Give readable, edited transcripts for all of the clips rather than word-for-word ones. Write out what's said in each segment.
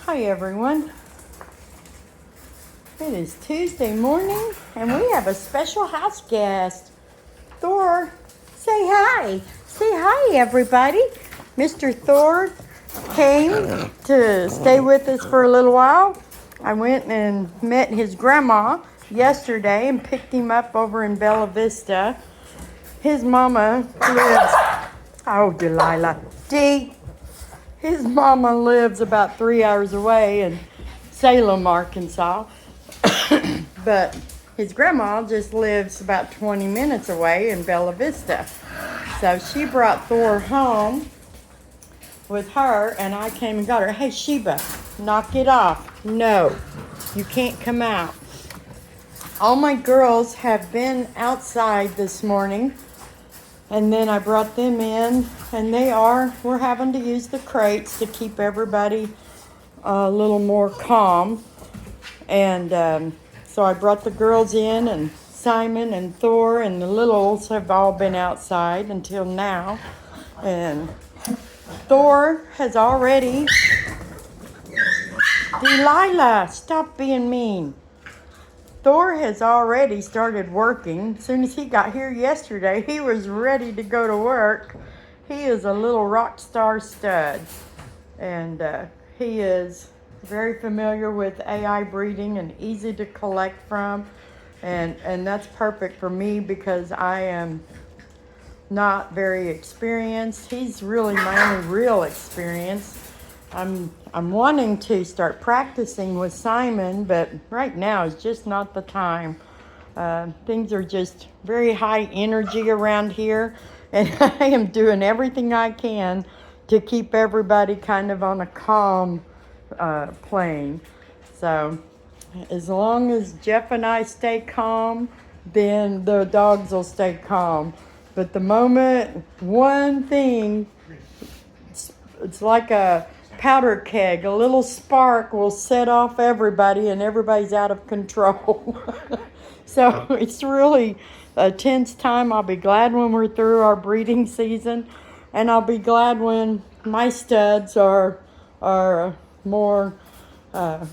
Hi everyone. It is Tuesday morning and we have a special house guest. Thor, say hi. Say hi everybody. Mr. Thor came to stay with us for a little while. I went and met his grandma yesterday and picked him up over in Bella Vista. His mama lives, oh Delilah, his mama lives about 3 hours away in Salem, Arkansas. But his grandma just lives about 20 minutes away in Bella Vista. So she brought Thor home with her, and I came and got her. Hey, Sheba, knock it off. No, you can't come out. All my girls have been outside this morning, and then I brought them in, and we're having to use the crates to keep everybody a little more calm. And so I brought the girls in, and Simon and Thor and the littles have all been outside until now. And Thor has already... Delilah, stop being mean. Thor has already started working. As soon as he got here yesterday, he was ready to go to work. He is a little rock star stud. And he is very familiar with AI breeding and easy to collect from. And that's perfect for me because I am not very experienced. He's really my only real experience. I'm wanting to start practicing with Simon, but right now is just not the time. Things are just very high energy around here, and I am doing everything I can to keep everybody kind of on a calm plane. So as long as Jeff and I stay calm, then the dogs will stay calm. But the moment one thing, it's like a powder keg, a little spark will set off everybody and everybody's out of control. So it's really a tense time. I'll be glad when we're through our breeding season, and I'll be glad when my studs are more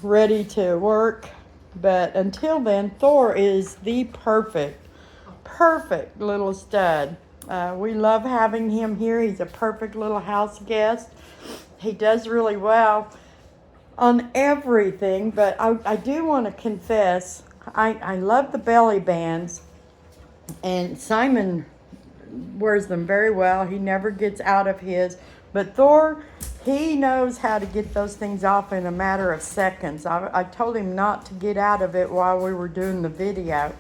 ready to work. But until then, Thor is the perfect little stud. We love having him here. He's a perfect little house guest. He does really well on everything, but I do want to confess, I love the belly bands, and Simon wears them very well. He never gets out of his, but Thor, he knows how to get those things off in a matter of seconds. I told him not to get out of it while we were doing the video.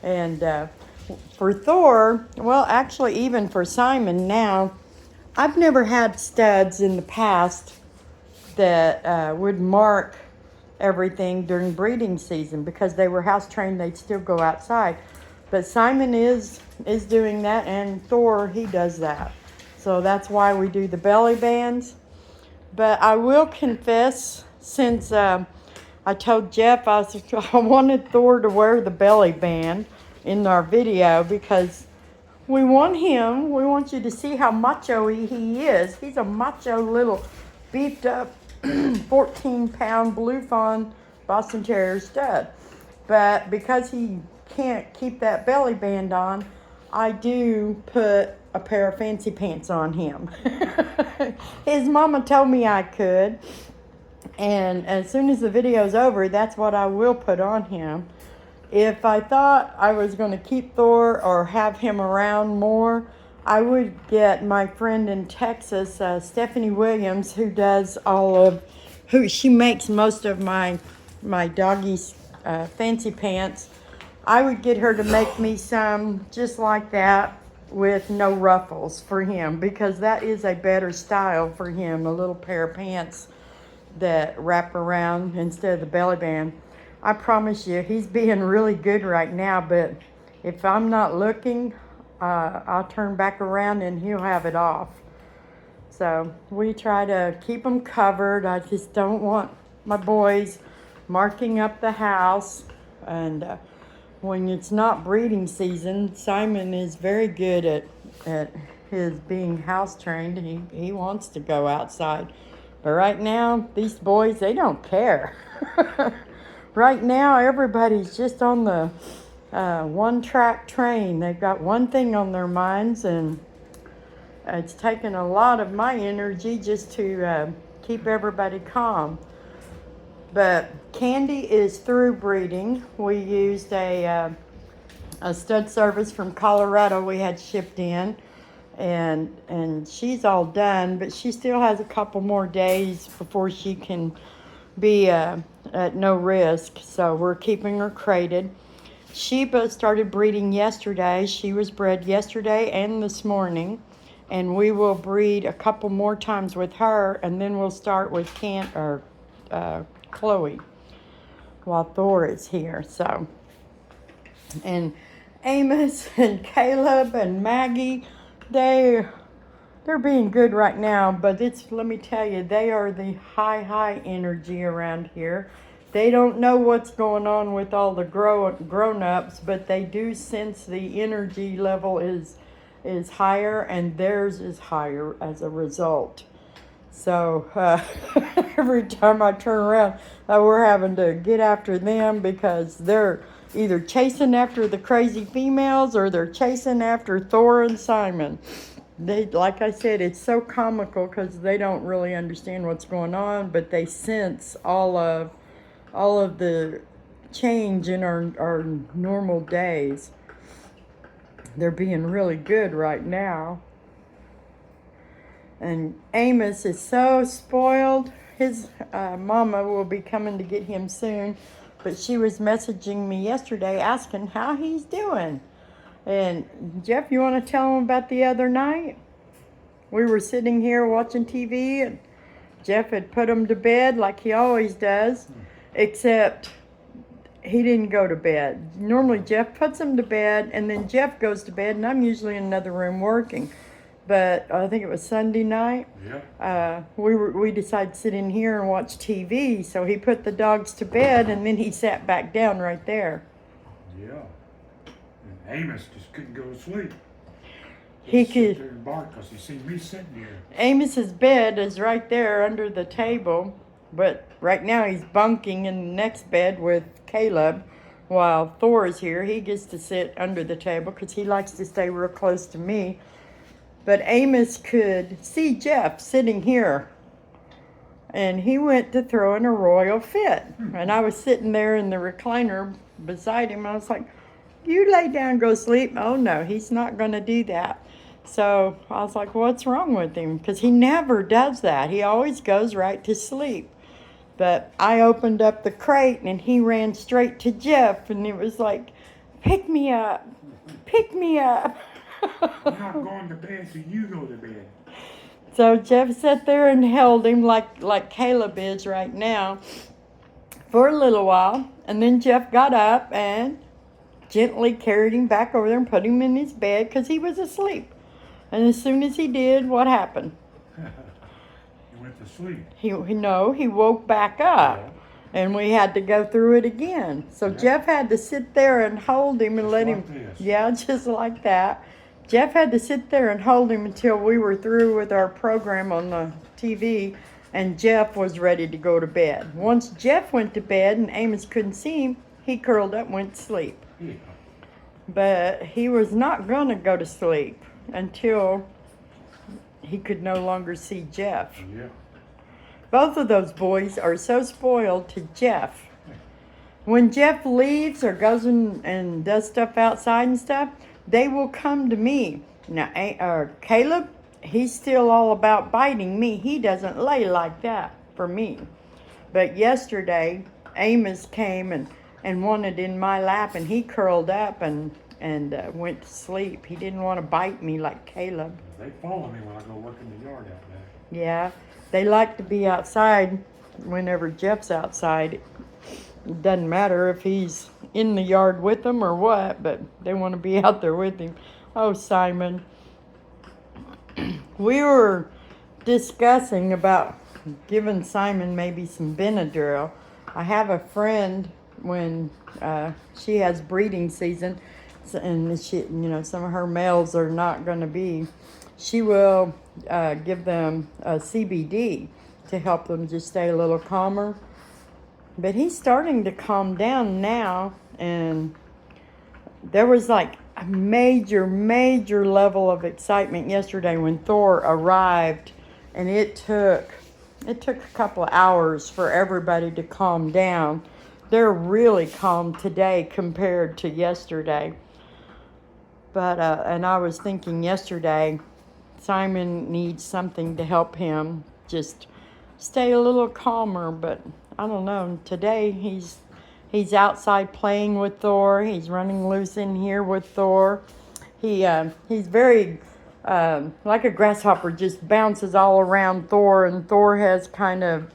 And for Thor, well, actually even for Simon now, I've never had studs in the past that would mark everything during breeding season because they were house trained. They'd still go outside. But Simon is doing that, and Thor, he does that. So that's why we do the belly bands. But I will confess, since I told Jeff I wanted Thor to wear the belly band in our video because we want you to see how macho he is. He's a macho little beefed up 14-pound blue fawn Boston Terrier stud. But because he can't keep that belly band on, I do put a pair of fancy pants on him. His mama told me I could. And as soon as the video's over, that's what I will put on him. If I thought I was going to keep Thor or have him around more, I would get my friend in Texas, Stephanie Williams, she makes most of my doggy's fancy pants. I would get her to make me some just like that with no ruffles for him, because that is a better style for him, a little pair of pants that wrap around instead of the belly band. I promise you, he's being really good right now, but if I'm not looking, I'll turn back around and he'll have it off. So we try to keep them covered. I just don't want my boys marking up the house. And when it's not breeding season, Simon is very good at his being house trained. He wants to go outside. But right now, these boys, they don't care. Right now, everybody's just on the one-track train. They've got one thing on their minds, and it's taken a lot of my energy just to keep everybody calm. But Candy is through breeding. We used a stud service from Colorado we had shipped in, and she's all done, but she still has a couple more days before she can be at no risk, so we're keeping her crated. Sheba started breeding yesterday. She was bred yesterday and this morning, and we will breed a couple more times with her, and then we'll start with Chloe while Thor is here. So, and Amos and Caleb and Maggie, they're being good right now, but let me tell you, they are the high energy around here. They don't know what's going on with all the grown-ups, but they do sense the energy level is higher, and theirs is higher as a result. So every time I turn around, we're having to get after them because they're either chasing after the crazy females or they're chasing after Thor and Simon. They, like I said, it's so comical because they don't really understand what's going on, but they sense all of the change in our normal days. They're being really good right now. And Amos is so spoiled. His mama will be coming to get him soon, but she was messaging me yesterday asking how he's doing. And Jeff, you want to tell him about the other night? We were sitting here watching TV, and Jeff had put him to bed like he always does, except he didn't go to bed. Normally Jeff puts him to bed, and then Jeff goes to bed, and I'm usually in another room working. But I think it was Sunday night. Yeah. We decided to sit in here and watch TV, so he put the dogs to bed, and then he sat back down right there. Yeah. And Amos just couldn't go to sleep. He could could. Sit there and bark because he seen me sitting here. Amos's bed is right there under the table, but right now he's bunking in the next bed with Caleb, while Thor is here. He gets to sit under the table because he likes to stay real close to me. But Amos could see Jeff sitting here, and he went to throw in a royal fit. And I was sitting there in the recliner beside him. I was like, you lay down, go sleep. Oh, no, he's not going to do that. So I was like, what's wrong with him? Because he never does that. He always goes right to sleep. But I opened up the crate, and he ran straight to Jeff, and it was like, pick me up, pick me up. I'm not going to bed till you go to bed. So Jeff sat there and held him like Caleb is right now for a little while. And then Jeff got up and gently carried him back over there and put him in his bed because he was asleep. And as soon as he did, what happened? He went to sleep. He woke back up. Yeah. And we had to go through it again. So yeah. Jeff had to sit there and hold him and just let like him. This. Yeah, just like that. Jeff had to sit there and hold him until we were through with our program on the TV, and Jeff was ready to go to bed. Once Jeff went to bed and Amos couldn't see him, he curled up and went to sleep. Yeah. But he was not going to go to sleep until he could no longer see Jeff. Yeah. Both of those boys are so spoiled to Jeff. When Jeff leaves or goes and does stuff outside and stuff, they will come to me. Now, Caleb, he's still all about biting me. He doesn't lay like that for me. But yesterday, Amos came and wanted in my lap, and he curled up and went to sleep. He didn't want to bite me like Caleb. They follow me when I go work in the yard out there. Yeah, they like to be outside whenever Jeff's outside. It doesn't matter if he's in the yard with them or what, but they want to be out there with him. Oh, Simon. We were discussing about giving Simon maybe some Benadryl. I have a friend when she has breeding season, and some of her males are not going to be. She will give them a CBD to help them just stay a little calmer. But he's starting to calm down now, and there was like a major level of excitement yesterday when Thor arrived, and it took a couple of hours for everybody to calm down. They're really calm today compared to yesterday. But and I was thinking yesterday, Simon needs something to help him just stay a little calmer. But I don't know. Today he's outside playing with Thor. He's running loose in here with Thor. He's very like a grasshopper, just bounces all around Thor, and Thor has kind of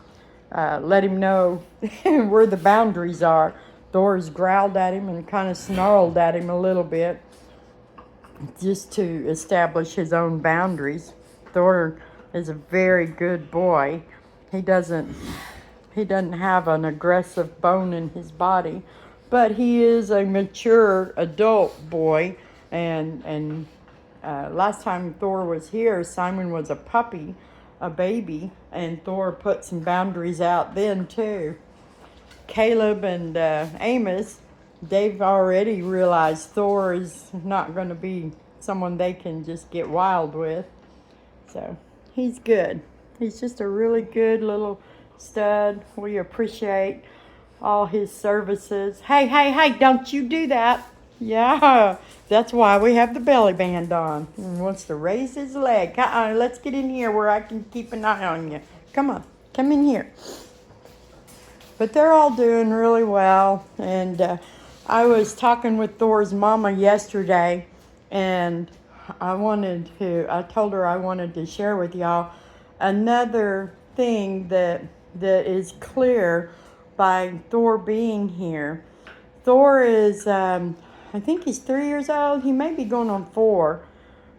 let him know where the boundaries are. Thor's growled at him and kind of snarled at him a little bit, just to establish his own boundaries. Thor is a very good boy. He doesn't have an aggressive bone in his body, but he is a mature adult boy. And last time Thor was here, Simon was a puppy, a baby, and Thor put some boundaries out then too. Caleb and Amos, they've already realized Thor is not going to be someone they can just get wild with. So he's good. He's just a really good little stud. We appreciate all his services. Hey, don't you do that. Yeah, that's why we have the belly band on. He wants to raise his leg. Let's get in here where I can keep an eye on you. Come on, come in here. But they're all doing really well. And I was talking with Thor's mama yesterday, and I told her I wanted to share with y'all another thing that is clear by Thor being here. Thor is, I think he's 3 years old. He may be going on 4.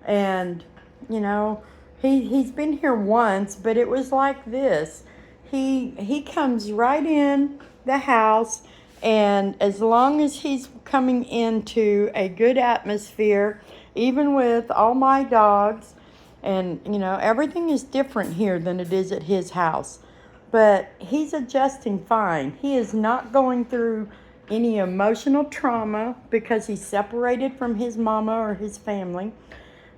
And, you know, he's been here once, but it was like this. He comes right in the house, and as long as he's coming into a good atmosphere, even with all my dogs, and, you know, everything is different here than it is at his house. But he's adjusting fine. He is not going through any emotional trauma because he's separated from his mama or his family.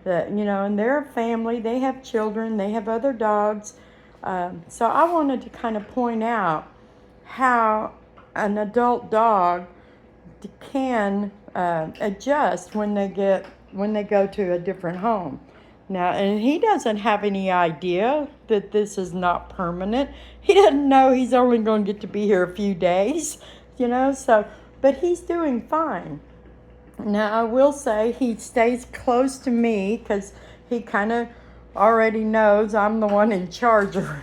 And they're a family. They have children. They have other dogs. So I wanted to kind of point out how an adult dog can adjust when they go to a different home. Now, and he doesn't have any idea that this is not permanent. He doesn't know he's only going to get to be here a few days, but he's doing fine. Now, I will say he stays close to me because he kind of already knows I'm the one in charge around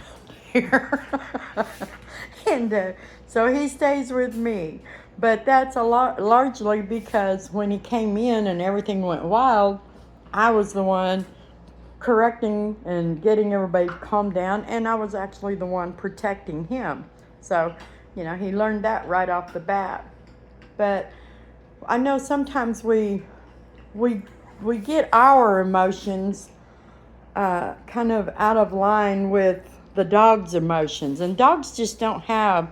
here. And so he stays with me. But that's largely because when he came in and everything went wild, I was the one correcting and getting everybody to calm down, and I was actually the one protecting him. So, he learned that right off the bat. But I know sometimes we get our emotions kind of out of line with the dog's emotions, and dogs just don't have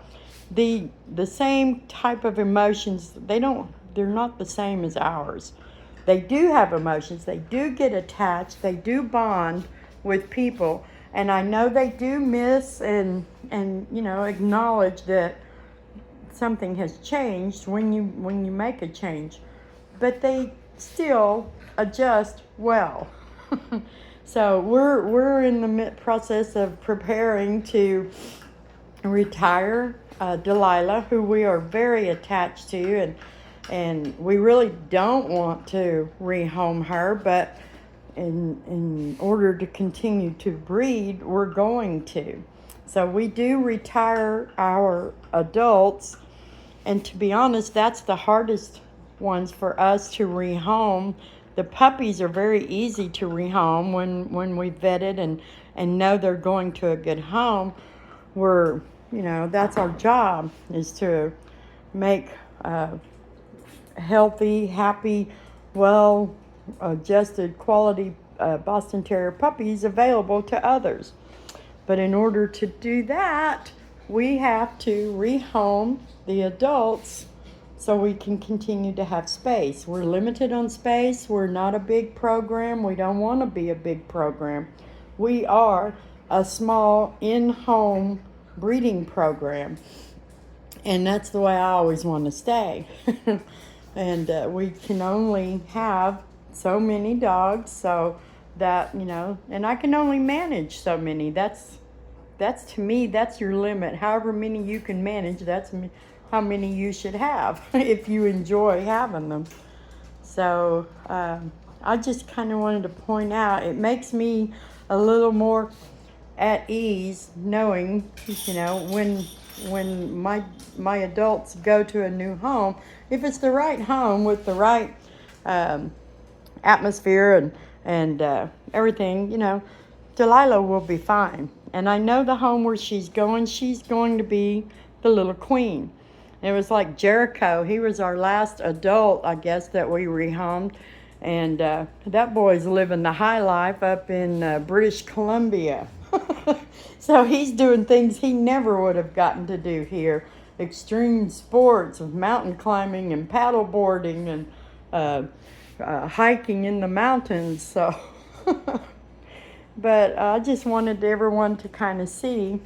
the same type of emotions. They're not the same as ours. They do have emotions. They do get attached. They do bond with people. And I know they do miss and acknowledge that something has changed when you make a change. But they still adjust well. So we're in the process of preparing to retire Delilah, who we are very attached to, and we really don't want to rehome her, but in order to continue to breed, we're going to. So we do retire our adults, and to be honest, that's the hardest ones for us to rehome. The puppies are very easy to rehome when we vetted and know they're going to a good home. That's our job, is to make healthy, happy, well-adjusted, quality Boston Terrier puppies available to others. But in order to do that, we have to rehome the adults so we can continue to have space. We're limited on space. We're not a big program. We don't want to be a big program. We are a small in-home breeding program. And that's the way I always want to stay. And we can only have so many dogs, so that, and I can only manage so many. That's to me, that's your limit. However many you can manage, that's how many you should have if you enjoy having them. So I just kind of wanted to point out, it makes me a little more at ease knowing, when my adults go to a new home, if it's the right home with the right atmosphere and everything, Delilah will be fine. And I know the home where she's going to be the little queen. And it was like Jericho. He was our last adult, I guess, that we rehomed. And that boy's living the high life up in British Columbia. So he's doing things he never would have gotten to do here. Extreme sports of mountain climbing and paddle boarding and hiking in the mountains. So, but I just wanted everyone to kind of see,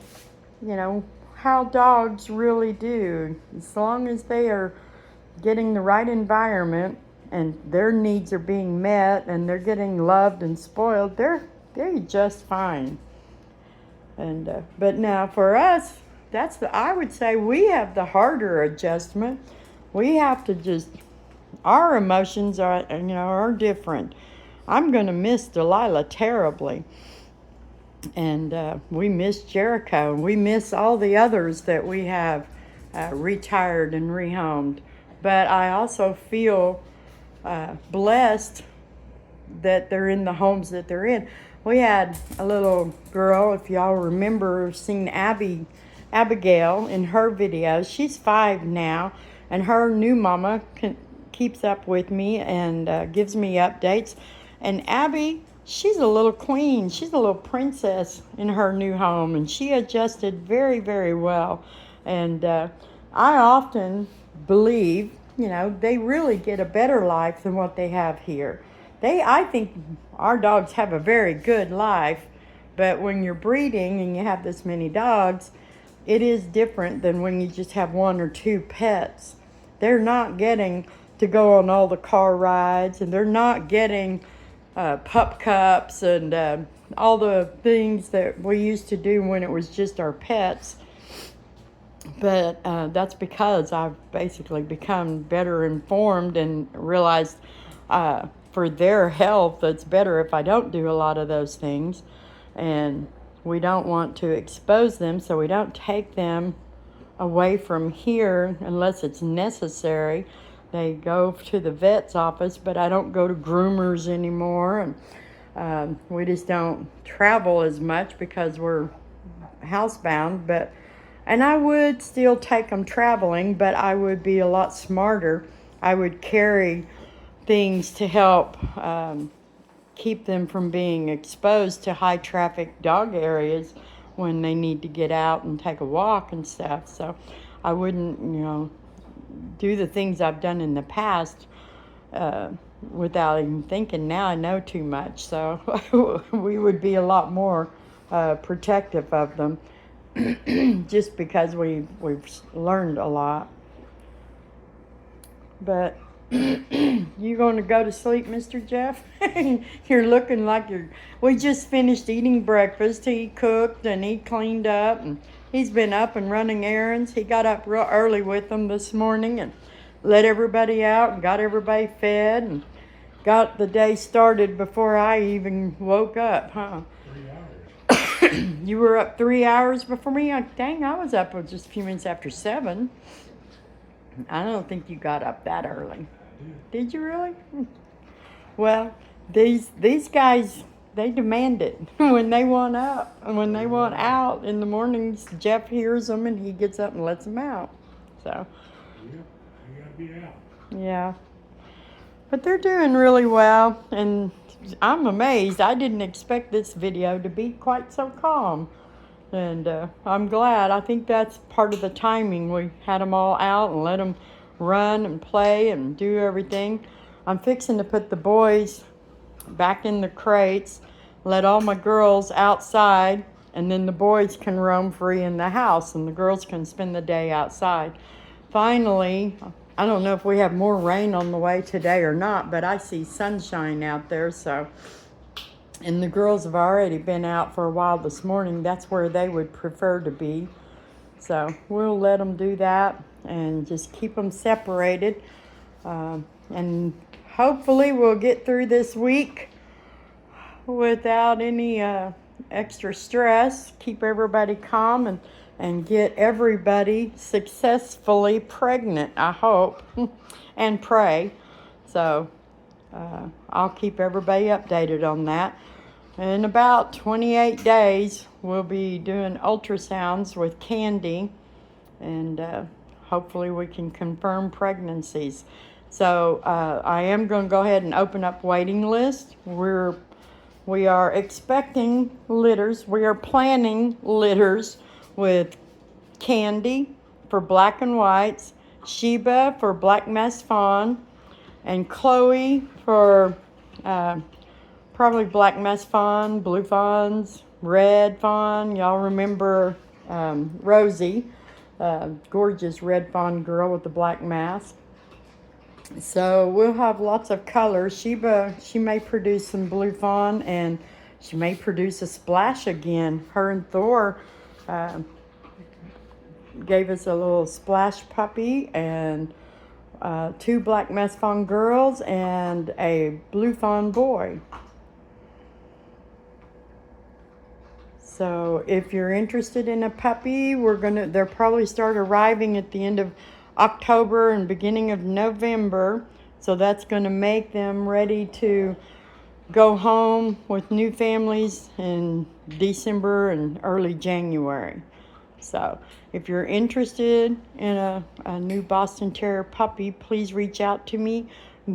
how dogs really do. As long as they are getting the right environment and their needs are being met and they're getting loved and spoiled, they're just fine. And but now for us, I would say we have the harder adjustment. We have to our emotions are different. I'm going to miss Delilah terribly. And we miss Jericho. We miss all the others that we have retired and rehomed. But I also feel blessed that they're in the homes that they're in. We had a little girl, if y'all remember seeing Abigail in her videos. She's 5 now, and her new mama keeps up with me and gives me updates. And Abby, she's a little queen. She's a little princess in her new home, and she adjusted very, very well. And I often believe, they really get a better life than what they have here. I think our dogs have a very good life, but when you're breeding and you have this many dogs, it is different than when you just have 1 or 2 pets. They're not getting to go on all the car rides, and they're not getting pup cups and all the things that we used to do when it was just our pets. But that's because I've basically become better informed and realized for their health, it's better if I don't do a lot of those things. And we don't want to expose them, so we don't take them away from here unless it's necessary. They go to the vet's office, but I don't go to groomers anymore. And we just don't travel as much because we're housebound. And I would still take them traveling, but I would be a lot smarter. I would carry things to help keep them from being exposed to high traffic dog areas when they need to get out and take a walk and stuff. So I wouldn't, do the things I've done in the past without even thinking. Now I know too much, so we would be a lot more protective of them just because we've learned a lot. But you going to go to sleep, Mr. Jeff? You're looking like we just finished eating breakfast. He cooked and he cleaned up, and he's been up and running errands. He got up real early with them this morning and let everybody out and got everybody fed and got the day started before I even woke up, huh? 3 hours. You were up 3 hours before me? Dang, I was up just a few minutes after 7. I don't think you got up that early. Did you really? Well, these guys, they demand it when they want up and when they want out in the mornings. Jeff hears them and he gets up and lets them out. So. Yeah, you gotta be out. Yeah. But they're doing really well, and I'm amazed. I didn't expect this video to be quite so calm. And I'm glad. I think that's part of the timing. We had them all out and let them run and play and do everything. I'm fixing to put the boys back in the crates, let all my girls outside, and then the boys can roam free in the house and the girls can spend the day outside. Finally, I don't know if we have more rain on the way today or not, but I see sunshine out there, so. And the girls have already been out for a while this morning. That's where they would prefer to be. So we'll let them do that and just keep them separated. And hopefully we'll get through this week without any extra stress. Keep everybody calm and get everybody successfully pregnant, I hope, and pray. So I'll keep everybody updated on that. In about 28 days, we'll be doing ultrasounds with Candy, and hopefully we can confirm pregnancies. So I am going to go ahead and open up waiting list. We are expecting litters. We are planning litters with Candy for black and whites, Sheba for black mass fawn, and Chloe for probably black mass fawn, blue fawns, red fawn. Y'all remember Rosie, gorgeous red fawn girl with the black mask. So we'll have lots of colors. Sheba, she may produce some blue fawn, and she may produce a splash again. Her and Thor gave us a little splash puppy, and 2 black mass fawn girls and a blue fawn boy. So if you're interested in a puppy, they'll probably start arriving at the end of October and beginning of November. So that's going to make them ready to go home with new families in December and early January. So if you're interested in a new Boston Terrier puppy, please reach out to me.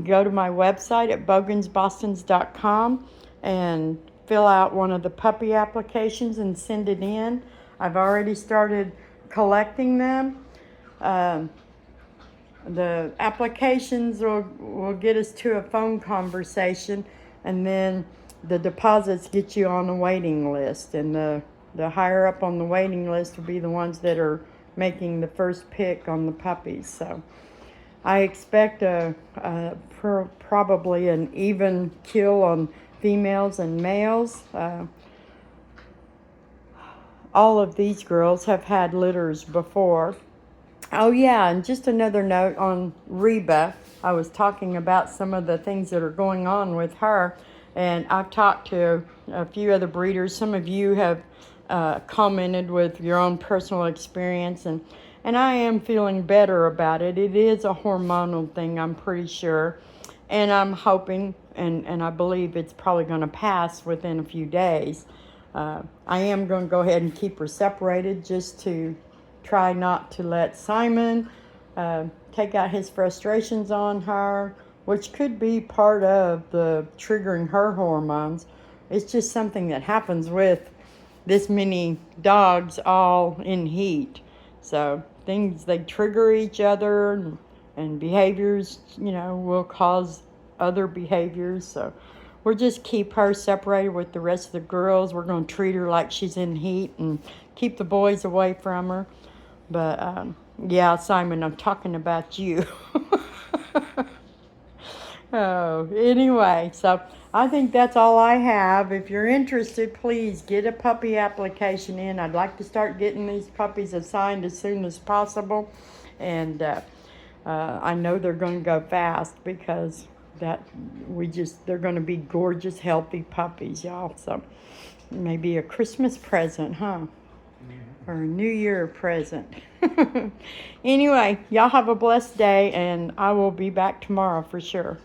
Go to my website at bogansbostons.com and fill out one of the puppy applications and send it in. I've already started collecting them. The applications will get us to a phone conversation, and then the deposits get you on a waiting list, and the higher up on the waiting list will be the ones that are making the first pick on the puppies. So I expect probably an even kill on females and males. All of these girls have had litters before. Oh yeah, and just another note on Reba. I was talking about some of the things that are going on with her, and I've talked to a few other breeders. Some of you have commented with your own personal experience, and I am feeling better about it. It is a hormonal thing, I'm pretty sure, and I'm hoping and I believe it's probably going to pass within a few days. I am going to go ahead and keep her separated just to try not to let Simon take out his frustrations on her, which could be part of the triggering her hormones. It's just something that happens with this many dogs all in heat. So things, they trigger each other, and behaviors, will cause other behaviors. So we'll just keep her separated with the rest of the girls. We're going to treat her like she's in heat and keep the boys away from her. But yeah, Simon, I'm talking about you. Oh, anyway, so I think that's all I have. If you're interested, please get a puppy application in. I'd like to start getting these puppies assigned as soon as possible. And I know they're going to go fast because they're going to be gorgeous, healthy puppies, y'all. So maybe a Christmas present, huh? Or a New Year present. Anyway, y'all have a blessed day, and I will be back tomorrow for sure.